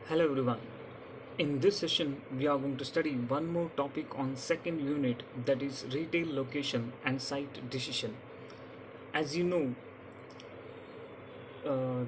Hello everyone. In this session, we are going to study one more topic on second unit, that is retail location and site decision. As you know,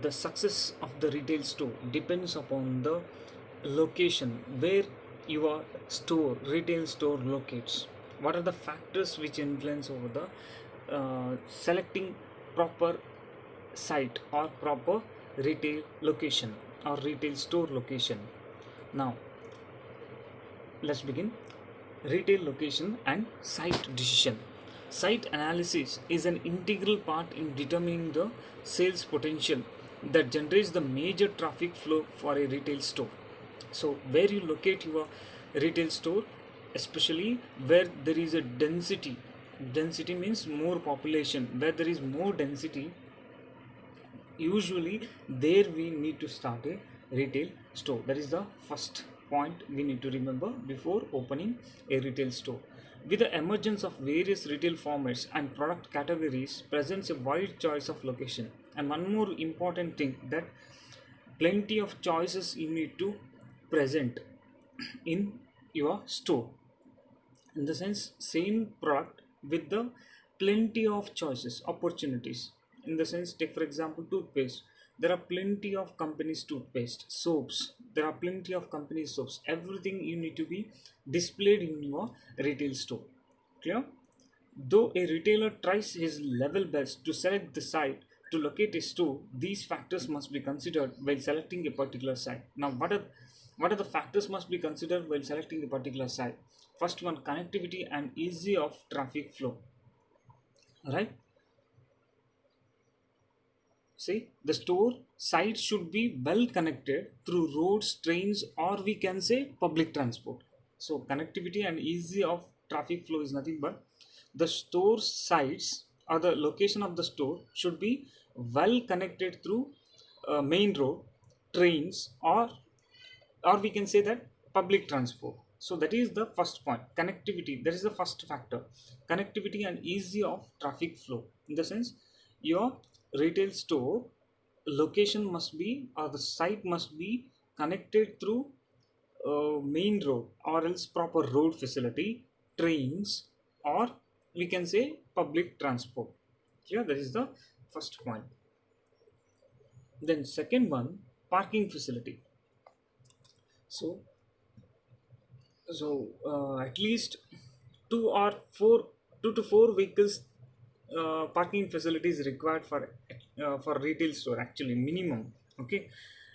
the success of the retail store depends upon the location where your retail store locates. What are the factors which influence over the selecting proper site or proper retail location or retail store location? Now, let's begin. Retail location and site decision. Site analysis is an integral part in determining the sales potential that generates the major traffic flow for a retail store. So, where you locate your retail store, especially where there is a density means more population, where there is more density, usually there we need to start a retail store. That is the first point we need to remember before opening a retail store. With the emergence of various retail formats and product categories presents a wide choice of location. And one more important thing, that plenty of choices you need to present in your store. In the sense, same product with the plenty of choices, opportunities. In the sense, take for example toothpaste. There are plenty of companies toothpaste. Soaps, there are plenty of companies soaps. Everything you need to be displayed in your retail store. Clear? Though a retailer tries his level best to select the site to locate a store, these factors must be considered while selecting a particular site. Now, what are the factors must be considered while selecting a particular site? First one, connectivity and ease of traffic flow. Right? See, the store site should be well connected through roads, trains, or we can say public transport. So, connectivity and easy of traffic flow is nothing but the store sites or the location of the store should be well connected through main road, trains, or we can say that public transport. So that is the first point, connectivity. That is the first factor, connectivity and easy of traffic flow. In the sense, your retail store location must be, or the site must be connected through main road or else proper road facility, trains, or we can say public transport. Yeah, that is the first point. Then second one, parking facility. So so at least two or four, two to four vehicles parking facilities required for retail store, actually minimum. Okay,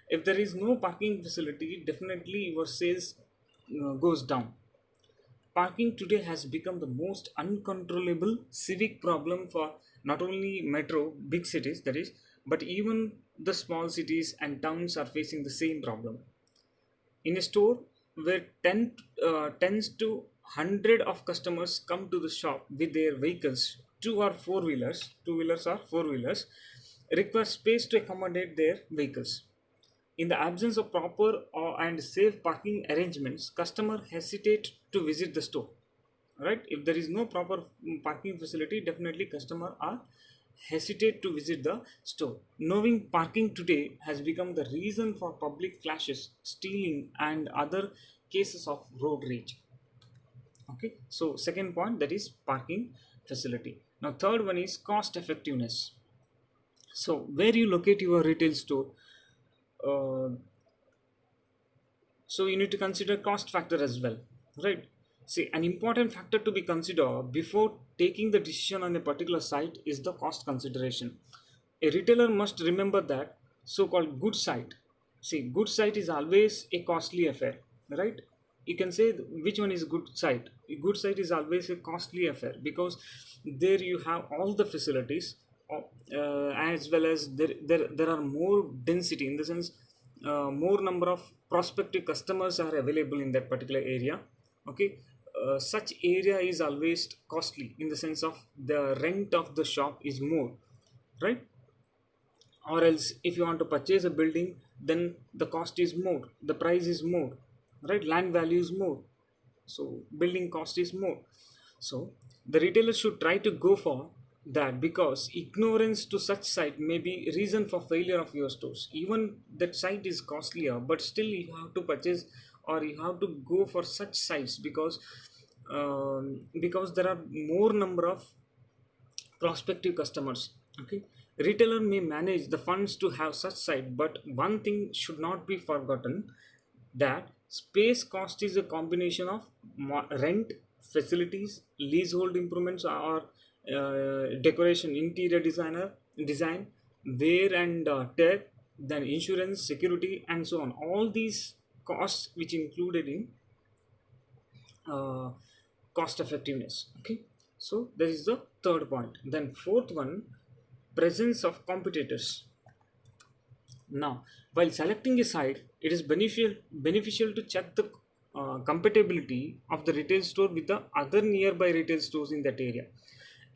if there is no parking facility, definitely your sales goes down. Parking today has become the most uncontrollable civic problem for not only metro big cities, that is, but even the small cities and towns are facing the same problem. In a store where tens to 100 of customers come to the shop with their vehicles, two wheelers or four wheelers, require space to accommodate their vehicles. In the absence of proper and safe parking arrangements, customer hesitate to visit the store. Right? If there is no proper parking facility, definitely customer are hesitate to visit the store. Knowing parking today has become the reason for public clashes, stealing, and other cases of road rage. Okay, so second point, that is parking facility. Now third one is cost effectiveness. So where you locate your retail store, uh, so you need to consider cost factor as well, right? See, an important factor to be considered before taking the decision on a particular site is the cost consideration. A retailer must remember that so-called good site. See, good site is always a costly affair, right? You can say which one is good site. A good site is always a costly affair because there you have all the facilities, as well as there are more density, in the sense more number of prospective customers are available in that particular area. Okay, such area is always costly in the sense of the rent of the shop is more, right? Or else if you want to purchase a building, then the cost is more, the price is more, right? Land value is more, so building cost is more. So the retailer should try to go for that because ignorance to such site may be reason for failure of your stores. Even that site is costlier, but still you have to purchase or you have to go for such sites because there are more number of prospective customers. Okay, retailer may manage the funds to have such site, but one thing should not be forgotten, that space cost is a combination of rent, facilities, leasehold improvements, or decoration, interior design, wear and tear, then insurance, security, and so on. All these costs which included in uh, cost effectiveness. Okay, so this is the third point. Then fourth one, presence of competitors. Now, while selecting a site, it is beneficial to check the compatibility of the retail store with the other nearby retail stores in that area.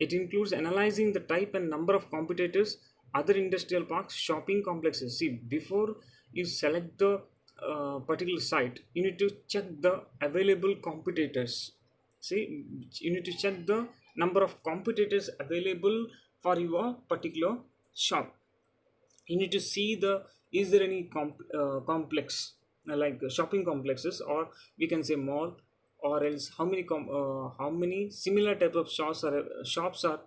It includes analyzing the type and number of competitors, other industrial parks, shopping complexes. See, before you select the particular site, you need to check the available competitors. See, you need to check the number of competitors available for your particular shop. You need to see the, is there any complex, like shopping complexes, or we can say mall, or else how many similar type of shops are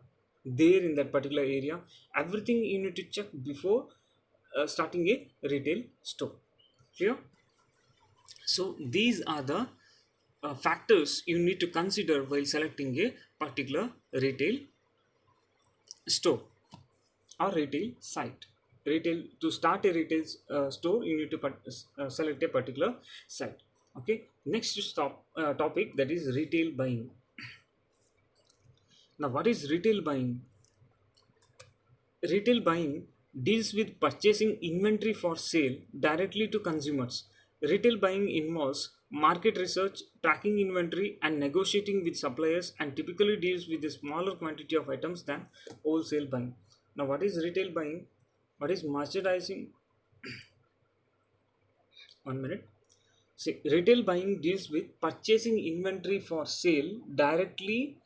there in that particular area. Everything you need to check before starting a retail store. Clear? So these are the factors you need to consider while selecting a particular retail store or retail site. Retail, to start a retail store, you need to select a particular site. Okay, next topic, that is retail buying. Now, what is retail buying? Retail buying deals with purchasing inventory for sale directly to consumers. Retail buying involves market research, tracking inventory, and negotiating with suppliers, and typically deals with a smaller quantity of items than wholesale buying. Now, what is retail buying? What is merchandising? One minute. See, retail buying deals with purchasing inventory for sale directly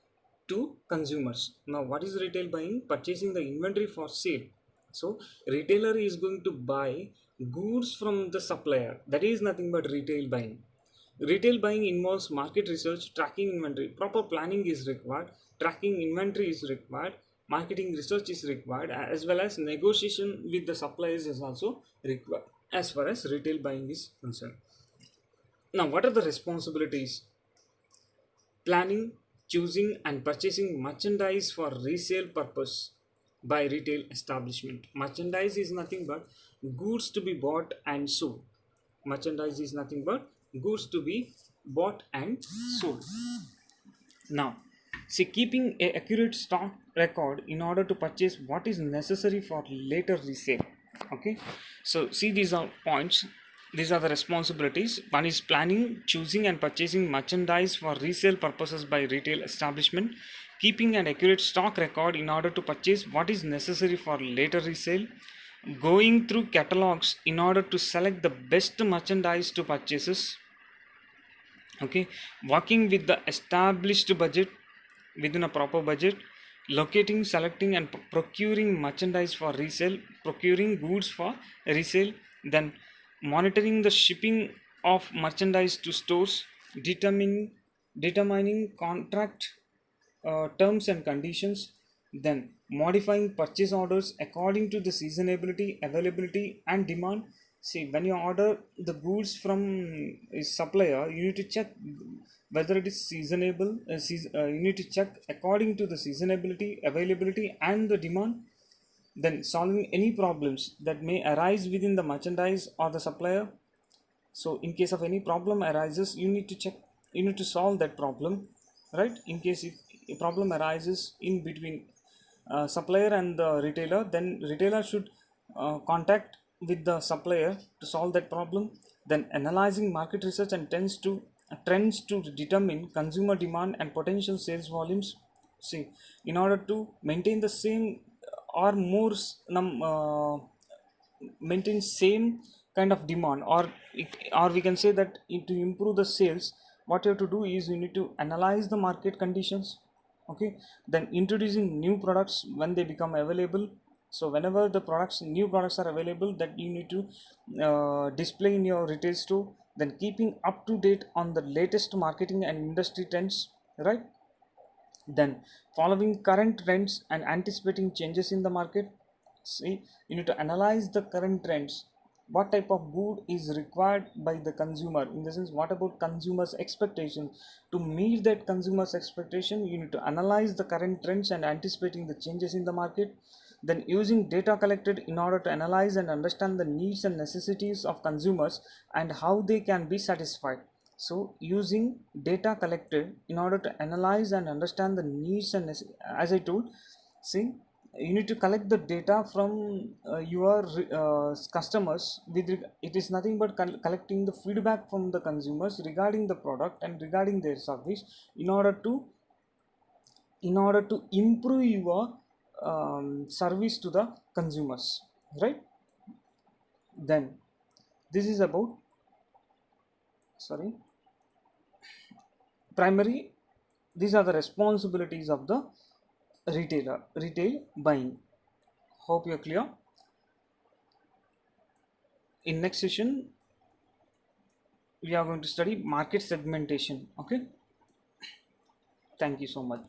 to consumers. Now, what is retail buying? Purchasing the inventory for sale. So, retailer is going to buy goods from the supplier. That is nothing but retail buying. Retail buying involves market research, tracking inventory. Proper planning is required, tracking inventory is required, marketing research is required, as well as negotiation with the suppliers is also required as far as retail buying is concerned. Now, what are the responsibilities? Planning, choosing, and purchasing merchandise for resale purpose by retail establishment. Merchandise is nothing but goods to be bought and sold. Merchandise is nothing but goods to be bought and sold. Now, see, keeping a accurate stock record in order to purchase what is necessary for later resale. Okay, so see, these are points. These are the responsibilities. One is planning, choosing, and purchasing merchandise for resale purposes by retail establishment. Keeping an accurate stock record in order to purchase what is necessary for later resale. Going through catalogs in order to select the best merchandise to purchases. Okay, working with the established budget, within a proper budget, locating, selecting, and procuring merchandise for resale, procuring goods for resale, then monitoring the shipping of merchandise to stores, determining contract terms and conditions, then modifying purchase orders according to the seasonability, availability, and demand. See, when you order the goods from a supplier, you need to check whether it is seasonable. You need to check according to the seasonability, availability, and the demand. Then solving any problems that may arise within the merchandise or the supplier. So in case of any problem arises, you need to check, you need to solve that problem, right? In case if a problem arises in between supplier and the retailer, then retailer should contact with the supplier to solve that problem. Then analyzing market research and trends to determine consumer demand and potential sales volumes. See, in order to maintain the same or more maintain same kind of demand, or we can say that to improve the sales, what you have to do is you need to analyze the market conditions, Okay, then introducing new products when they become available. So whenever the products new products are available, that you need to display in your retail store. Then keeping up to date on the latest marketing and industry trends, right? Then following current trends and anticipating changes in the market. See, you need to analyze the current trends. What type of good is required by the consumer? In the sense, what about consumers' expectations? To meet that consumers' expectation, you need to analyze the current trends and anticipating the changes in the market. Then using data collected in order to analyze and understand the needs and necessities of consumers and how they can be satisfied. So using data collected in order to analyze and understand the needs and as I told, see, you need to collect the data from your customers. It is nothing but collecting the feedback from the consumers regarding the product and regarding their service in order to improve your service to the consumers, right? Then this is about, sorry, primary. These are the responsibilities of the retail buying. Hope you're clear. In next session we are going to study market segmentation. Okay, thank you so much.